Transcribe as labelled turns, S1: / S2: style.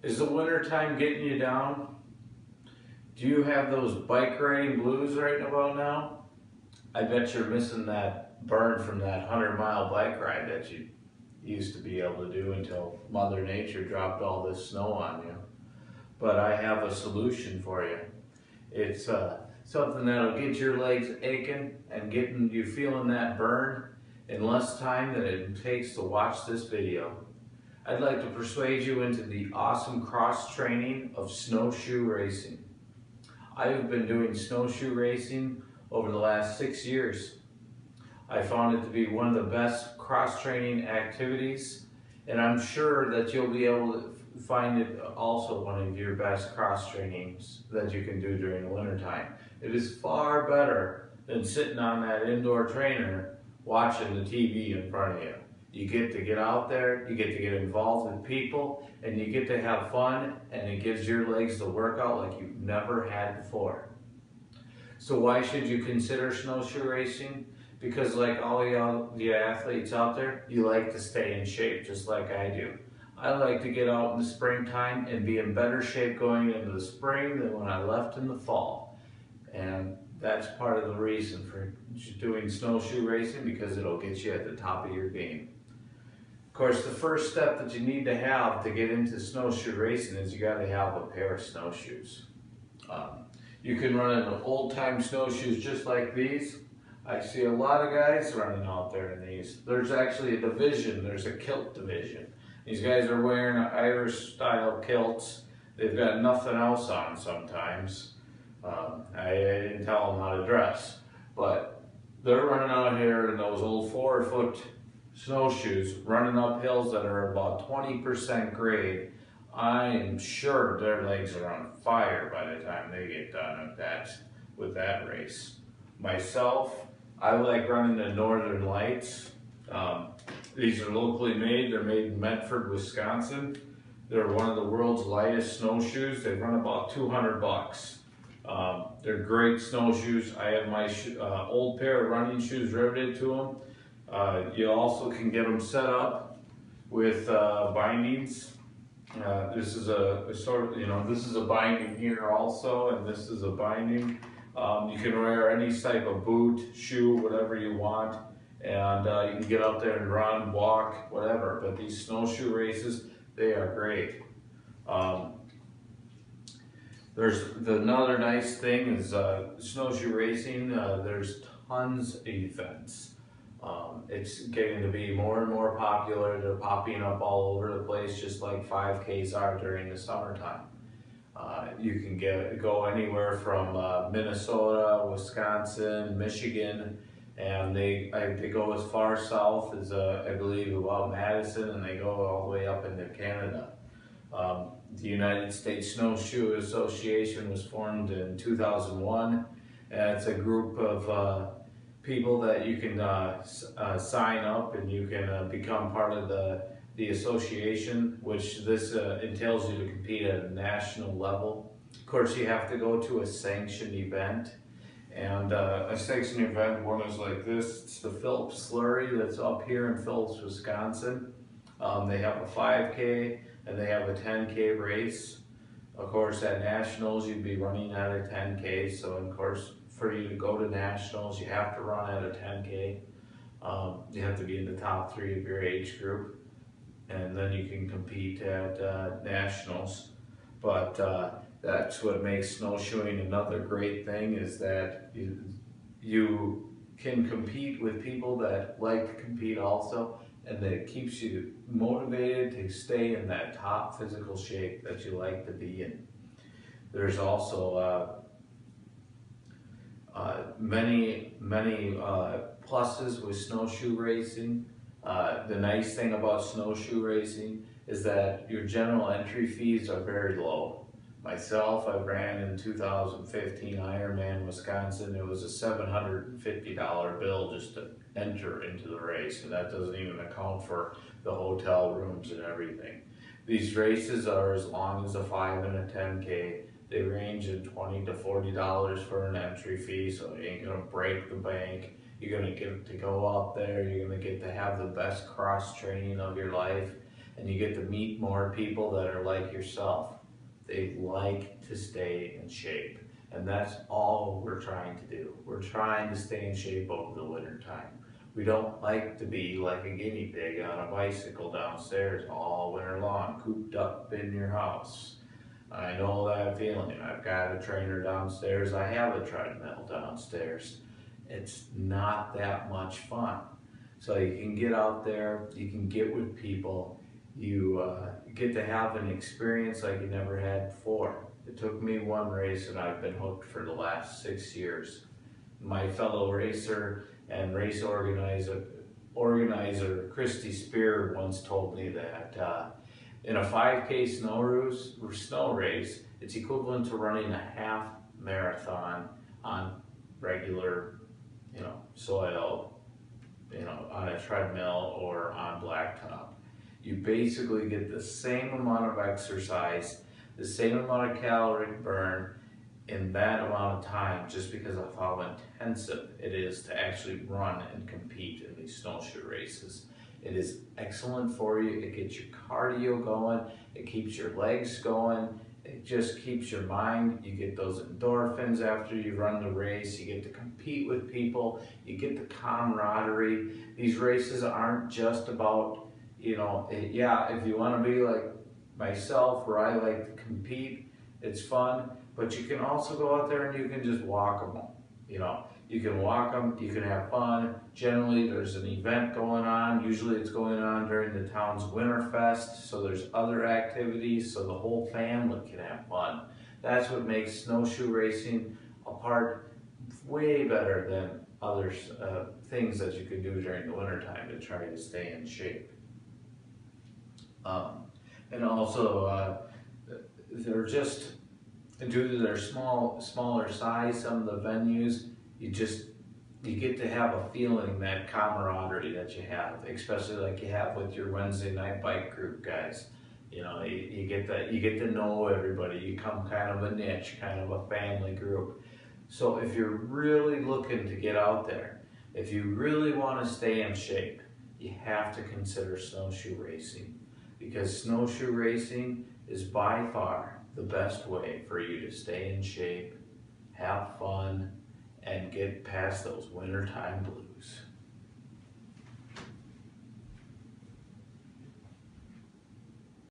S1: Is the winter time getting you down? Do you have those bike riding blues right about now? I bet you're missing that burn from that 100-mile bike ride that you used to be able to do until Mother Nature dropped all this snow on you. But I have a solution for you. It's something that'll get your legs aching and getting you feeling that burn in less time than it takes to watch this video. I'd like to persuade you into the awesome cross training of snowshoe racing. I've been doing snowshoe racing over the last 6 years. I found it to be one of the best cross training activities, and I'm sure that you'll be able to find it also one of your best cross trainings that you can do during the winter time. It is far better than sitting on that indoor trainer watching the TV in front of you. You get to get out there, you get to get involved with people, and you get to have fun, and it gives your legs the workout like you've never had before. So why should you consider snowshoe racing? Because like all the athletes out there, you like to stay in shape just like I do. I like to get out in the springtime and be in better shape going into the spring than when I left in the fall. And that's part of the reason for doing snowshoe racing, because it'll get you at the top of your game. Of course, the first step that you need to have to get into snowshoe racing is you got to have a pair of snowshoes. You can run in old-time snowshoes just like these. I see a lot of guys running out there in these. There's actually a division, there's a kilt division. These guys are wearing Irish style kilts. They've got nothing else on sometimes. I didn't tell them how to dress, but they're running out here in those old 4-foot snowshoes, running up hills that are about 20% grade. I am sure their legs are on fire by the time they get done with that race. Myself, I like running the Northern Lights. These are locally made. They're made in Medford, Wisconsin. They're one of the world's lightest snowshoes. They run about 200 bucks. They're great snowshoes. I have my old pair of running shoes riveted to them. You also can get them set up with bindings. This is a sort of, this is a binding here also, and this is a binding. You can wear any type of boot, shoe, whatever you want, and you can get out there and run, walk, whatever. But these snowshoe races, they are great. Another nice thing is snowshoe racing. There's tons of events. It's getting to be more and more popular. They're popping up all over the place, just like 5Ks are during the summertime. You can go anywhere from Minnesota, Wisconsin, Michigan, and they go as far south as I believe about Madison, and they go all the way up into Canada. The United States Snowshoe Association was formed in 2001, and it's a group of people that you can sign up, and you can become part of the association, which this entails you to compete at a national level. Of course, you have to go to a sanctioned event, and a sanctioned event, one is like this. It's the Phillips Slurry that's up here in Phillips, Wisconsin. They have a 5K and they have a 10K race. Of course, at nationals, you'd be running at a 10K, so of course, for you to go to nationals, you have to run at a 10K. You have to be in the top 3 of your age group, and then you can compete at nationals. But that's what makes snowshoeing another great thing, is that you can compete with people that like to compete also, and that it keeps you motivated to stay in that top physical shape that you like to be in. There's also many pluses with snowshoe racing. The nice thing about snowshoe racing is that your general entry fees are very low. Myself, I ran in 2015 Ironman Wisconsin. It was a $750 bill just to enter into the race, and that doesn't even account for the hotel rooms and everything. These races are as long as a 5 and a 10K. They range in $20 to $40 for an entry fee, so you ain't gonna break the bank. You're gonna get to go out there, you're gonna get to have the best cross training of your life, and you get to meet more people that are like yourself. They like to stay in shape. And that's all we're trying to do. We're trying to stay in shape over the winter time. We don't like to be like a guinea pig on a bicycle downstairs all winter long, cooped up in your house. I know that feeling. I've got a trainer downstairs. I have a treadmill downstairs. It's not that much fun. So you can get out there, you can get with people, you get to have an experience like you never had before. It took me one race and I've been hooked for the last 6 years. My fellow racer and race organizer Christy Spear once told me that in a 5K snow race, it's equivalent to running a half marathon on regular, soil, on a treadmill or on blacktop. You basically get the same amount of exercise, the same amount of caloric burn in that amount of time, just because of how intensive it is to actually run and compete in these snowshoe races. It is excellent for you. It gets your cardio going. It keeps your legs going. It just keeps your mind. You get those endorphins after you run the race. You get to compete with people. You get the camaraderie. These races aren't just about, if you want to be like myself, where I like to compete, it's fun. But you can also go out there and you can just walk them. You can walk them, you can have fun. Generally, there's an event going on. Usually it's going on during the town's Winterfest, so there's other activities, so the whole family can have fun. That's what makes snowshoe racing a part way better than other things that you can do during the wintertime to try to stay in shape. And also, they're just, due to their smaller size, some of the venues, you get to have a feeling, that camaraderie that you have, especially like you have with your Wednesday night bike group guys. You get to know everybody. You become kind of a niche, kind of a family group. So if you're really looking to get out there, if you really want to stay in shape, you have to consider snowshoe racing, because snowshoe racing is by far the best way for you to stay in shape, have fun, and get past those wintertime blues.